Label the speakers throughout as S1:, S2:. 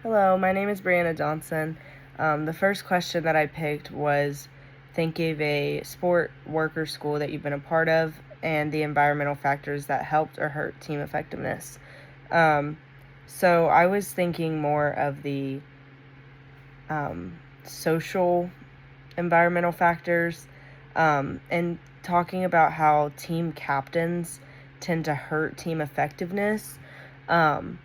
S1: Hello, my name is Brianna Johnson. The first question that I picked was think of a sport, work, or school that you've been a part of and the environmental factors that helped or hurt team effectiveness. Um, so I was thinking more of the social environmental factors and talking about how team captains tend to hurt team effectiveness. Um,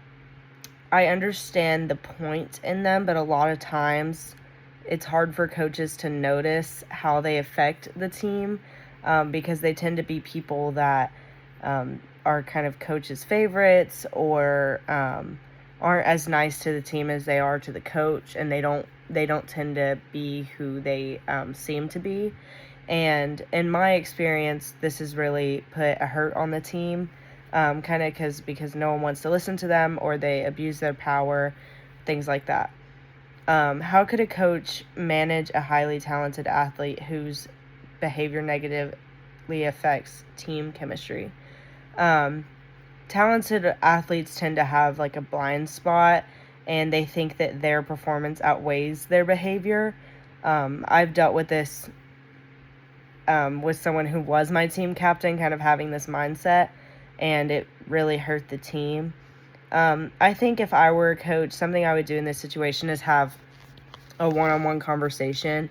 S1: I understand the point in them, but a lot of times it's hard for coaches to notice how they affect the team because they tend to be people that are kind of coaches' favorites or aren't as nice to the team as they are to the coach, and they don't tend to be who they seem to be. And in my experience, this has really put a hurt on the team, kind of because no one wants to listen to them or they abuse their power, things like that. How could a coach manage a highly talented athlete whose behavior negatively affects team chemistry? Um, Talented athletes tend to have like a blind spot and they think that their performance outweighs their behavior. I've dealt with this with someone who was my team captain, kind of having this mindset, and it really hurt the team. I think if I were a coach, something I would do in this situation is have a one-on-one conversation.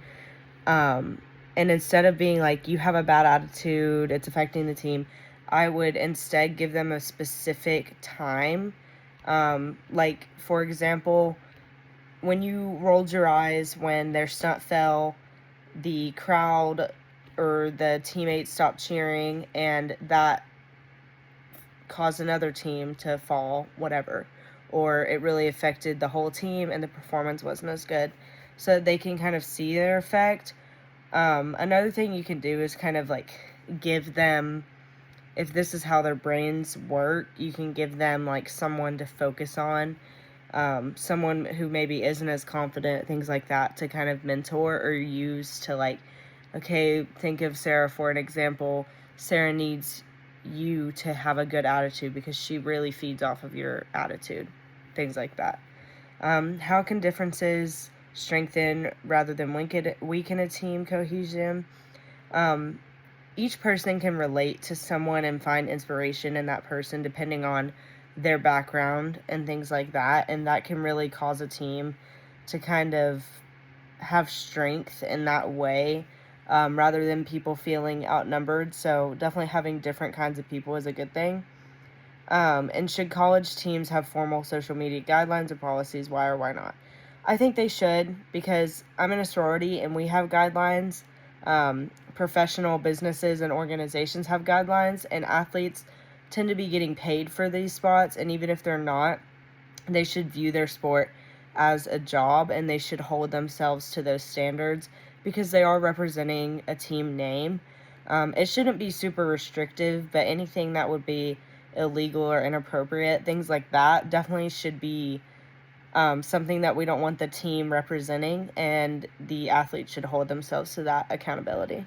S1: And instead of being like, you have a bad attitude, it's affecting the team, I would instead give them a specific time. Like, for example, when you rolled your eyes when their stunt fell, the crowd or the teammates stopped cheering, and that caused another team to fall, whatever. Or it really affected the whole team and the performance wasn't as good. So they can kind of see their effect. Another thing you can do is kind of like give them, if this is how their brains work, you can give them like someone to focus on, someone who maybe isn't as confident, things like that, to kind of mentor or use to like, okay, think of Sarah for an example. Sarah needs you to have a good attitude because she really feeds off of your attitude, things like that. How can differences strengthen rather than weaken a team cohesion? Um, each person can relate to someone and find inspiration in that person depending on their background and things like that. And that can really cause a team to kind of have strength in that way rather than people feeling outnumbered. So, definitely having different kinds of people is a good thing. And should college teams have formal social media guidelines or policies? Why or why not? I think they should because I'm in a sorority and we have guidelines. Professional businesses and organizations have guidelines, and athletes tend to be getting paid for these spots. And even if they're not, they should view their sport as a job and they should hold themselves to those standards because they are representing a team name. It shouldn't be super restrictive, but anything that would be illegal or inappropriate, things like that, definitely should be something that we don't want the team representing, and the athletes should hold themselves to that accountability.